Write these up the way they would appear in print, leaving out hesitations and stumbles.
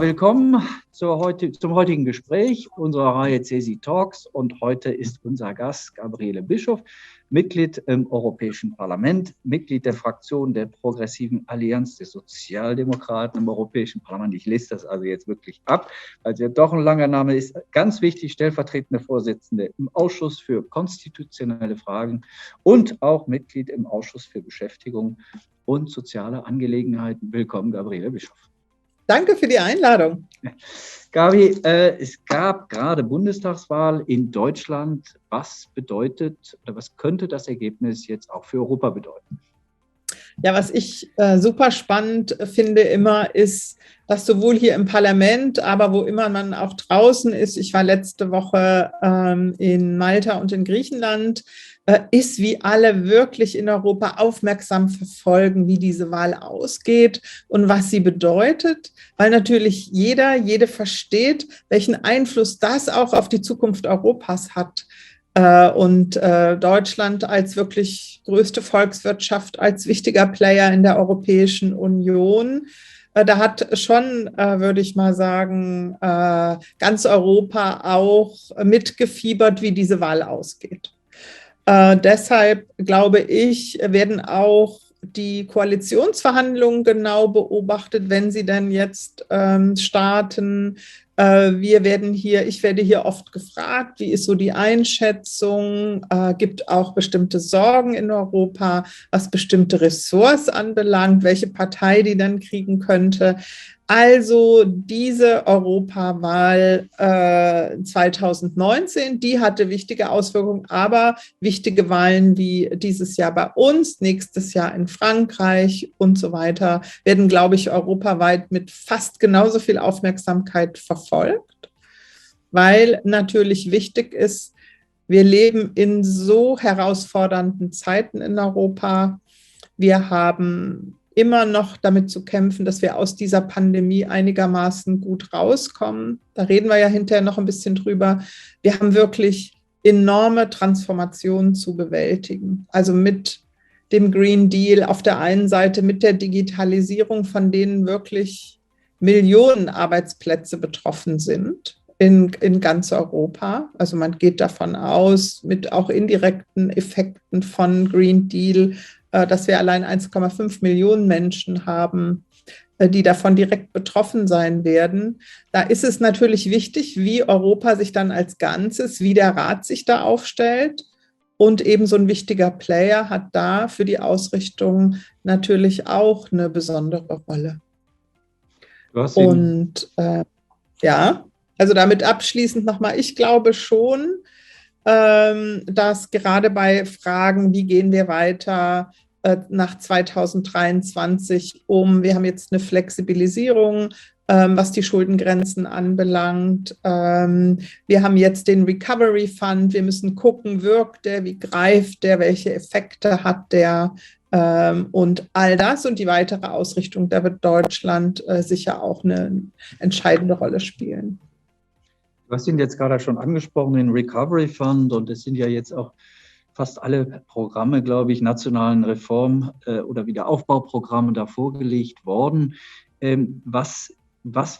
willkommen zum heutigen Gespräch unserer Reihe CESI Talks. Und heute ist unser Gast Gabriele Bischof, Mitglied im Europäischen Parlament, Mitglied der Fraktion der Progressiven Allianz der Sozialdemokraten im Europäischen Parlament. Ich lese das also jetzt wirklich ab, weil es ja doch ein langer Name ist. Ganz wichtig, stellvertretende Vorsitzende im Ausschuss für konstitutionelle Fragen und auch Mitglied im Ausschuss für Beschäftigung und soziale Angelegenheiten. Willkommen, Gabriele Bischof. Danke für die Einladung. Gabi, es gab gerade Bundestagswahl in Deutschland. Was bedeutet oder was könnte das Ergebnis jetzt auch für Europa bedeuten? Ja, was ich super spannend finde immer, ist, dass sowohl hier im Parlament, aber wo immer man auch draußen ist, ich war letzte Woche in Malta und in Griechenland, ist, wie alle wirklich in Europa aufmerksam verfolgen, wie diese Wahl ausgeht und was sie bedeutet, weil natürlich jede versteht, welchen Einfluss das auch auf die Zukunft Europas hat. Und Deutschland als wirklich größte Volkswirtschaft, als wichtiger Player in der Europäischen Union, da hat schon, würde ich mal sagen, ganz Europa auch mitgefiebert, wie diese Wahl ausgeht. Deshalb glaube ich, werden auch die Koalitionsverhandlungen genau beobachtet, wenn sie dann jetzt starten. Ich werde hier oft gefragt, wie ist so die Einschätzung? Gibt auch bestimmte Sorgen in Europa, was bestimmte Ressorts anbelangt, welche Partei die dann kriegen könnte. Also diese Europawahl 2019, die hatte wichtige Auswirkungen, aber wichtige Wahlen wie dieses Jahr bei uns, nächstes Jahr in Frankreich und so weiter, werden, glaube ich, europaweit mit fast genauso viel Aufmerksamkeit verfolgt, weil natürlich wichtig ist, wir leben in so herausfordernden Zeiten in Europa. Wir haben immer noch damit zu kämpfen, dass wir aus dieser Pandemie einigermaßen gut rauskommen. Da reden wir ja hinterher noch ein bisschen drüber. Wir haben wirklich enorme Transformationen zu bewältigen. Also mit dem Green Deal auf der einen Seite, mit der Digitalisierung, von denen wirklich Millionen Arbeitsplätze betroffen sind in ganz Europa. Also man geht davon aus, mit auch indirekten Effekten von Green Deal, dass wir allein 1,5 Millionen Menschen haben, die davon direkt betroffen sein werden. Da ist es natürlich wichtig, wie Europa sich dann als Ganzes, wie der Rat sich da aufstellt. Und eben so ein wichtiger Player hat da für die Ausrichtung natürlich auch eine besondere Rolle. Und ja, also damit abschließend nochmal, ich glaube schon, dass gerade bei Fragen, wie gehen wir weiter nach 2023 wir haben jetzt eine Flexibilisierung, was die Schuldengrenzen anbelangt. Wir haben jetzt den Recovery Fund, wir müssen gucken, wirkt der, wie greift der, welche Effekte hat der und all das und die weitere Ausrichtung, da wird Deutschland sicher auch eine entscheidende Rolle spielen. Du hast ihn jetzt gerade schon angesprochen, den Recovery Fund, und es sind ja jetzt auch fast alle Programme, glaube ich, nationalen Reform- oder Wiederaufbauprogramme da vorgelegt worden. Was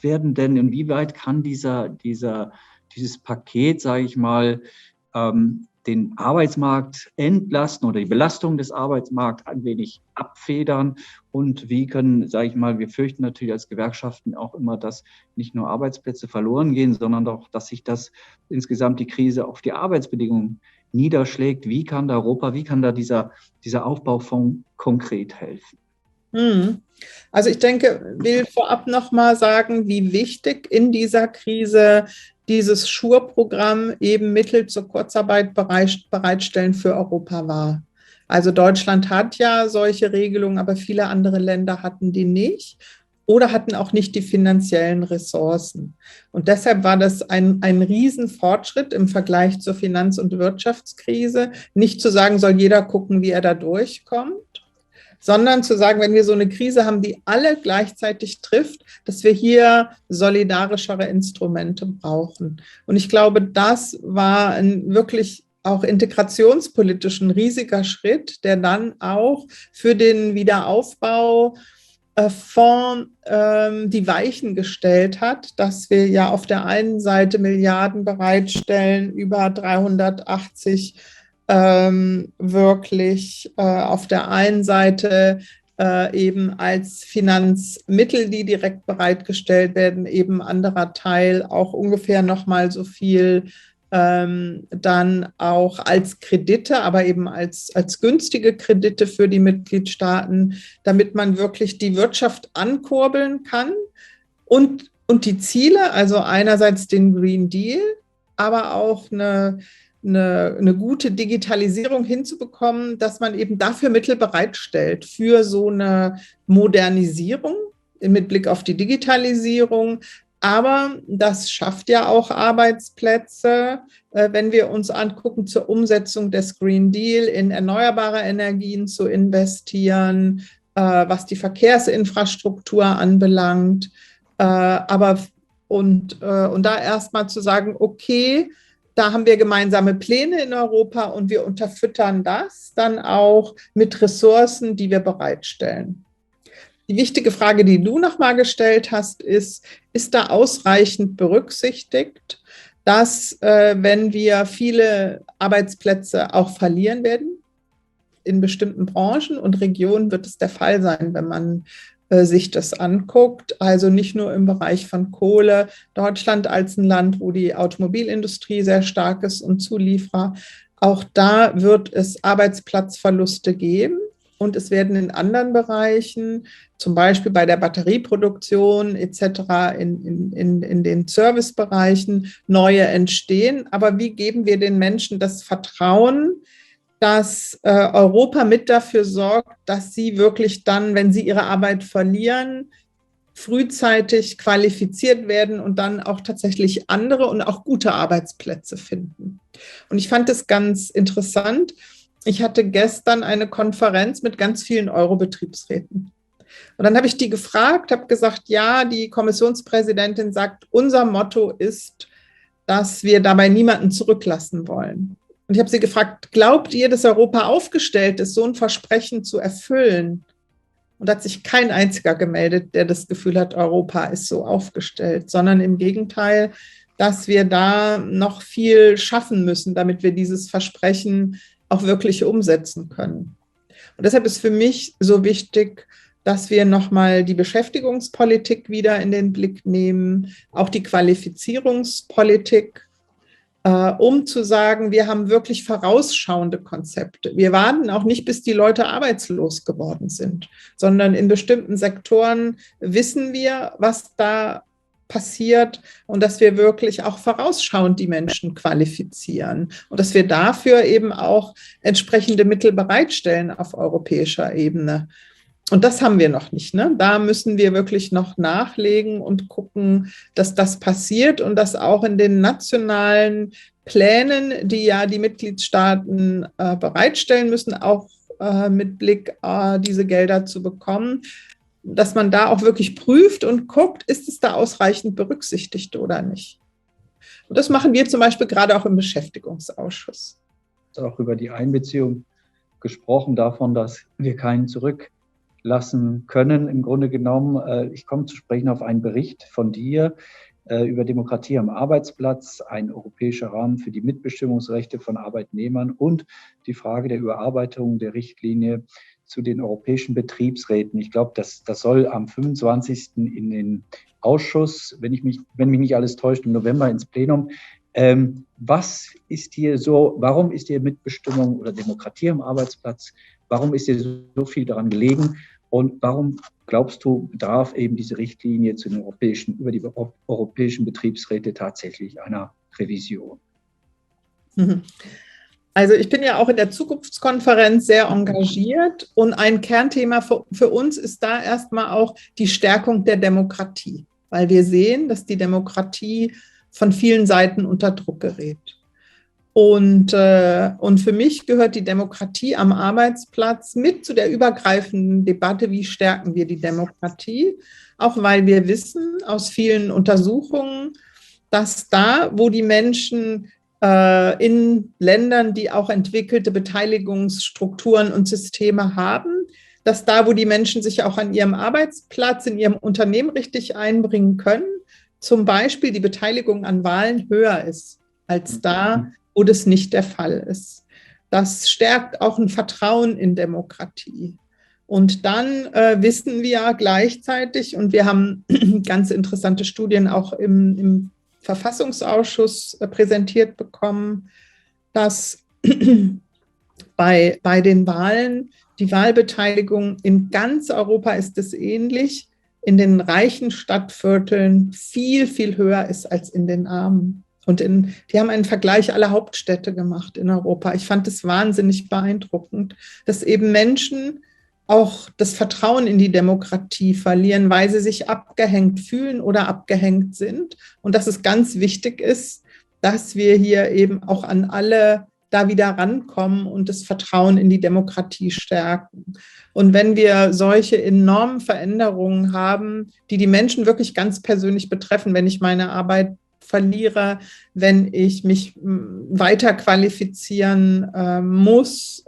werden denn, inwieweit kann dieses Paket, sage ich mal, den Arbeitsmarkt entlasten oder die Belastung des Arbeitsmarkts ein wenig abfedern? Und wie können, sage ich mal, wir fürchten natürlich als Gewerkschaften auch immer, dass nicht nur Arbeitsplätze verloren gehen, sondern auch, dass sich das insgesamt die Krise auf die Arbeitsbedingungen niederschlägt. Wie kann da Europa, wie kann da dieser Aufbaufonds konkret helfen? Also ich denke, will vorab noch mal sagen, wie wichtig in dieser Krise dieses Schur-Programm eben Mittel zur Kurzarbeit bereitstellen für Europa war. Also Deutschland hat ja solche Regelungen, aber viele andere Länder hatten die nicht oder hatten auch nicht die finanziellen Ressourcen. Und deshalb war das ein Riesenfortschritt im Vergleich zur Finanz- und Wirtschaftskrise, nicht zu sagen, soll jeder gucken, wie er da durchkommt, sondern zu sagen, wenn wir so eine Krise haben, die alle gleichzeitig trifft, dass wir hier solidarischere Instrumente brauchen. Und ich glaube, das war ein wirklich auch integrationspolitisch ein riesiger Schritt, der dann auch für den Wiederaufbau Fonds die Weichen gestellt hat, dass wir ja auf der einen Seite Milliarden bereitstellen, über 380 wirklich auf der einen Seite eben als Finanzmittel, die direkt bereitgestellt werden, eben anderer Teil auch ungefähr nochmal so viel dann auch als Kredite, aber eben als günstige Kredite für die Mitgliedstaaten, damit man wirklich die Wirtschaft ankurbeln kann und die Ziele, also einerseits den Green Deal, aber auch eine gute Digitalisierung hinzubekommen, dass man eben dafür Mittel bereitstellt für so eine Modernisierung mit Blick auf die Digitalisierung. Aber das schafft ja auch Arbeitsplätze, wenn wir uns angucken, zur Umsetzung des Green Deal in erneuerbare Energien zu investieren, was die Verkehrsinfrastruktur anbelangt. Und da erstmal zu sagen, okay, da haben wir gemeinsame Pläne in Europa und wir unterfüttern das dann auch mit Ressourcen, die wir bereitstellen. Die wichtige Frage, die du nochmal gestellt hast, ist da ausreichend berücksichtigt, dass wenn wir viele Arbeitsplätze auch verlieren werden, in bestimmten Branchen und Regionen wird es der Fall sein, wenn man sich das anguckt, also nicht nur im Bereich von Kohle, Deutschland als ein Land, wo die Automobilindustrie sehr stark ist und Zulieferer, auch da wird es Arbeitsplatzverluste geben. Und es werden in anderen Bereichen, zum Beispiel bei der Batterieproduktion etc., in den Servicebereichen neue entstehen. Aber wie geben wir den Menschen das Vertrauen, dass Europa mit dafür sorgt, dass sie wirklich dann, wenn sie ihre Arbeit verlieren, frühzeitig qualifiziert werden und dann auch tatsächlich andere und auch gute Arbeitsplätze finden? Und ich fand es ganz interessant. Ich hatte gestern eine Konferenz mit ganz vielen Euro-Betriebsräten. Und dann habe ich die gefragt, habe gesagt, ja, die Kommissionspräsidentin sagt, unser Motto ist, dass wir dabei niemanden zurücklassen wollen. Und ich habe sie gefragt, glaubt ihr, dass Europa aufgestellt ist, so ein Versprechen zu erfüllen? Und da hat sich kein einziger gemeldet, der das Gefühl hat, Europa ist so aufgestellt, sondern im Gegenteil, dass wir da noch viel schaffen müssen, damit wir dieses Versprechen auch wirklich umsetzen können. Und deshalb ist für mich so wichtig, dass wir nochmal die Beschäftigungspolitik wieder in den Blick nehmen, auch die Qualifizierungspolitik, um zu sagen, wir haben wirklich vorausschauende Konzepte. Wir warten auch nicht, bis die Leute arbeitslos geworden sind, sondern in bestimmten Sektoren wissen wir, was da passiert und dass wir wirklich auch vorausschauend die Menschen qualifizieren und dass wir dafür eben auch entsprechende Mittel bereitstellen auf europäischer Ebene. Und das haben wir noch nicht, ne? Da müssen wir wirklich noch nachlegen und gucken, dass das passiert und dass auch in den nationalen Plänen, die ja die Mitgliedstaaten bereitstellen müssen, auch mit Blick diese Gelder zu bekommen, dass man da auch wirklich prüft und guckt, ist es da ausreichend berücksichtigt oder nicht. Und das machen wir zum Beispiel gerade auch im Beschäftigungsausschuss. Auch über die Einbeziehung gesprochen, davon, dass wir keinen zurücklassen können. Im Grunde genommen, ich komme zu sprechen auf einen Bericht von dir über Demokratie am Arbeitsplatz, ein europäischer Rahmen für die Mitbestimmungsrechte von Arbeitnehmern und die Frage der Überarbeitung der Richtlinie zu den europäischen Betriebsräten. Ich glaube, das soll am 25. in den Ausschuss, wenn mich nicht alles täuscht, im November ins Plenum. Was ist hier so, warum ist dir Mitbestimmung oder Demokratie am Arbeitsplatz, warum ist dir so viel daran gelegen und warum glaubst du, bedarf eben diese Richtlinie zu den über die europäischen Betriebsräte tatsächlich einer Revision? Also ich bin ja auch in der Zukunftskonferenz sehr engagiert und ein Kernthema für uns ist da erstmal auch die Stärkung der Demokratie, weil wir sehen, dass die Demokratie von vielen Seiten unter Druck gerät. Und für mich gehört die Demokratie am Arbeitsplatz mit zu der übergreifenden Debatte, wie stärken wir die Demokratie, auch weil wir wissen aus vielen Untersuchungen, dass da, wo die Menschen in Ländern, die auch entwickelte Beteiligungsstrukturen und Systeme haben, dass da, wo die Menschen sich auch an ihrem Arbeitsplatz, in ihrem Unternehmen richtig einbringen können, zum Beispiel die Beteiligung an Wahlen höher ist als da, wo das nicht der Fall ist. Das stärkt auch ein Vertrauen in Demokratie. Und dann wissen wir gleichzeitig, und wir haben ganz interessante Studien auch im Verfassungsausschuss präsentiert bekommen, dass bei den Wahlen die Wahlbeteiligung in ganz Europa ist es ähnlich, in den reichen Stadtvierteln viel, viel höher ist als in den armen. Und die haben einen Vergleich aller Hauptstädte gemacht in Europa. Ich fand es wahnsinnig beeindruckend, dass eben Menschen auch das Vertrauen in die Demokratie verlieren, weil sie sich abgehängt fühlen oder abgehängt sind. Und dass es ganz wichtig ist, dass wir hier eben auch an alle da wieder rankommen und das Vertrauen in die Demokratie stärken. Und wenn wir solche enormen Veränderungen haben, die die Menschen wirklich ganz persönlich betreffen, wenn ich meine Arbeit verliere, wenn ich mich weiter qualifizieren muss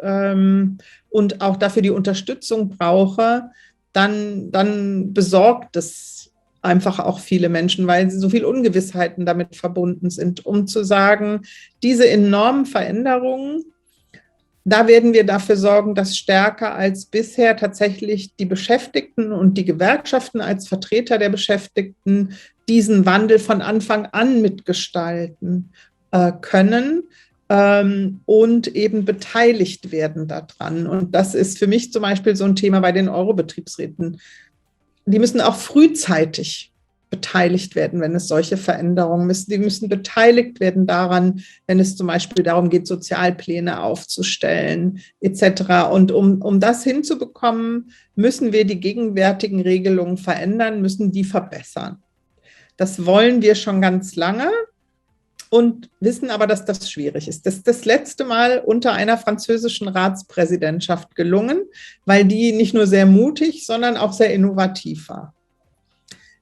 und auch dafür die Unterstützung brauche, dann besorgt es einfach auch viele Menschen, weil so viele Ungewissheiten damit verbunden sind, um zu sagen, diese enormen Veränderungen, da werden wir dafür sorgen, dass stärker als bisher tatsächlich die Beschäftigten und die Gewerkschaften als Vertreter der Beschäftigten diesen Wandel von Anfang an mitgestalten können und eben beteiligt werden daran. Und das ist für mich zum Beispiel so ein Thema bei den Euro-Betriebsräten. Die müssen auch frühzeitig beteiligt werden, wenn es solche Veränderungen ist. Die müssen beteiligt werden daran, wenn es zum Beispiel darum geht, Sozialpläne aufzustellen etc. Und um das hinzubekommen, müssen wir die gegenwärtigen Regelungen verändern, müssen die verbessern. Das wollen wir schon ganz lange und wissen aber, dass das schwierig ist. Das ist das letzte Mal unter einer französischen Ratspräsidentschaft gelungen, weil die nicht nur sehr mutig, sondern auch sehr innovativ war.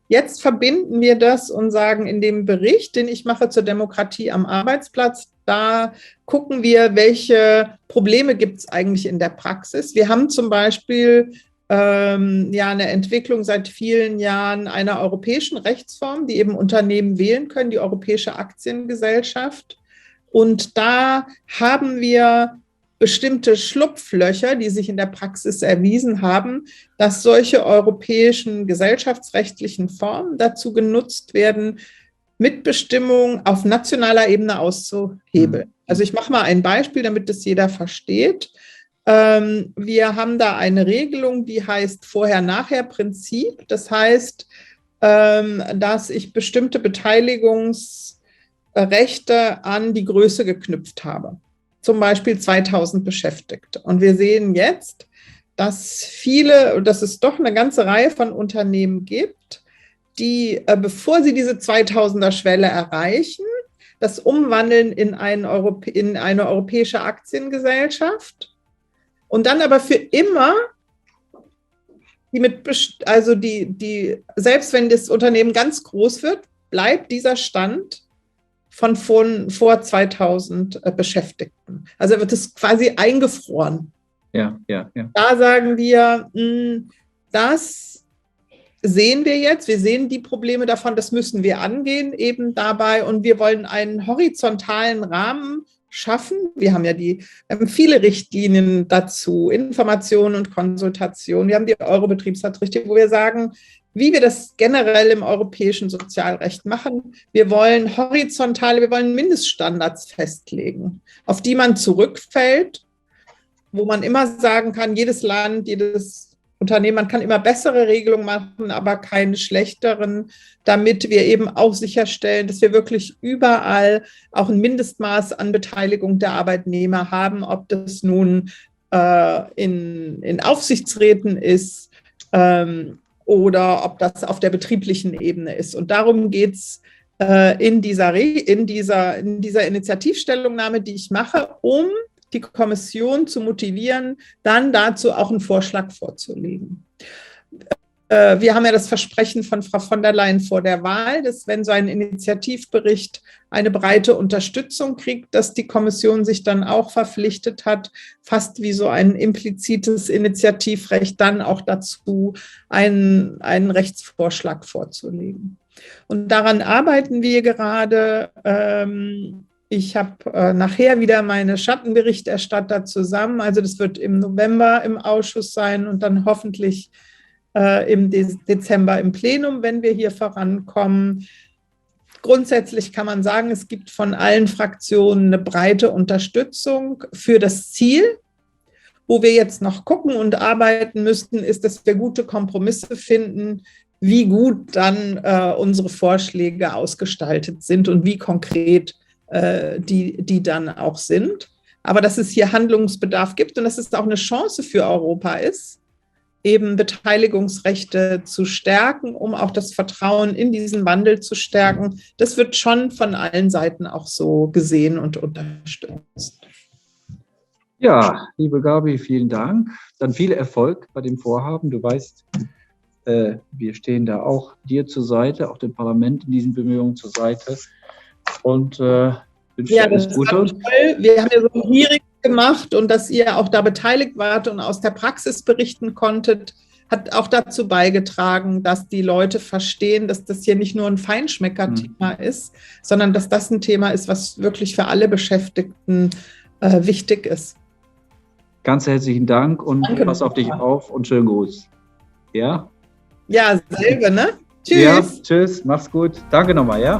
Jetzt verbinden wir das und sagen, in dem Bericht, den ich mache zur Demokratie am Arbeitsplatz, da gucken wir, welche Probleme gibt es eigentlich in der Praxis. Wir haben zum Beispiel eine Entwicklung seit vielen Jahren einer europäischen Rechtsform, die eben Unternehmen wählen können, die Europäische Aktiengesellschaft. Und da haben wir bestimmte Schlupflöcher, die sich in der Praxis erwiesen haben, dass solche europäischen gesellschaftsrechtlichen Formen dazu genutzt werden, Mitbestimmung auf nationaler Ebene auszuhebeln. Also ich mache mal ein Beispiel, damit das jeder versteht. Wir haben da eine Regelung, die heißt Vorher-Nachher-Prinzip. Das heißt, dass ich bestimmte Beteiligungsrechte an die Größe geknüpft habe. Zum Beispiel 2000 Beschäftigte. Und wir sehen jetzt, dass es doch eine ganze Reihe von Unternehmen gibt, die, bevor sie diese 2000er-Schwelle erreichen, das umwandeln in eine europäische Aktiengesellschaft und dann aber für immer, selbst wenn das Unternehmen ganz groß wird, bleibt dieser Stand von vor 2000 Beschäftigten. Also wird es quasi eingefroren. Ja. Da sagen wir, das sehen wir jetzt. Wir sehen die Probleme davon, das müssen wir angehen eben dabei. Und wir wollen einen horizontalen Rahmen schaffen. Wir haben viele Richtlinien dazu, Informationen und Konsultationen. Wir haben die Euro-Betriebsratsrichtlinie, wo wir sagen, wie wir das generell im europäischen Sozialrecht machen. Wir wollen Mindeststandards festlegen, auf die man zurückfällt, wo man immer sagen kann, jedes Land, jedes Unternehmen, man kann immer bessere Regelungen machen, aber keine schlechteren, damit wir eben auch sicherstellen, dass wir wirklich überall auch ein Mindestmaß an Beteiligung der Arbeitnehmer haben, ob das nun in Aufsichtsräten ist oder ob das auf der betrieblichen Ebene ist. Und darum geht es in dieser Initiativstellungnahme, die ich mache, um die Kommission zu motivieren, dann dazu auch einen Vorschlag vorzulegen. Wir haben ja das Versprechen von Frau von der Leyen vor der Wahl, dass wenn so ein Initiativbericht eine breite Unterstützung kriegt, dass die Kommission sich dann auch verpflichtet hat, fast wie so ein implizites Initiativrecht dann auch dazu einen Rechtsvorschlag vorzulegen. Und daran arbeiten wir gerade. Ich habe nachher wieder meine Schattenberichterstatter zusammen. Also das wird im November im Ausschuss sein und dann hoffentlich im Dezember im Plenum, wenn wir hier vorankommen. Grundsätzlich kann man sagen, es gibt von allen Fraktionen eine breite Unterstützung für das Ziel. Wo wir jetzt noch gucken und arbeiten müssten, ist, dass wir gute Kompromisse finden, wie gut dann unsere Vorschläge ausgestaltet sind und wie konkret die dann auch sind. Aber dass es hier Handlungsbedarf gibt und dass es auch eine Chance für Europa ist, eben Beteiligungsrechte zu stärken, um auch das Vertrauen in diesen Wandel zu stärken. Das wird schon von allen Seiten auch so gesehen und unterstützt. Ja, liebe Gabi, vielen Dank. Dann viel Erfolg bei dem Vorhaben. Du weißt, wir stehen da auch dir zur Seite, auch dem Parlament in diesen Bemühungen zur Seite. Und wünsche dir alles Gute. Toll. Wir haben ja so ein Hearing gemacht und dass ihr auch da beteiligt wart und aus der Praxis berichten konntet, hat auch dazu beigetragen, dass die Leute verstehen, dass das hier nicht nur ein Feinschmecker-Thema ist, sondern dass das ein Thema ist, was wirklich für alle Beschäftigten wichtig ist. Ganz herzlichen Dank und pass auf dich auf und schönen Gruß. Ja? Ja, selbe, ne? Tschüss. Ja, tschüss, mach's gut. Danke nochmal, ja?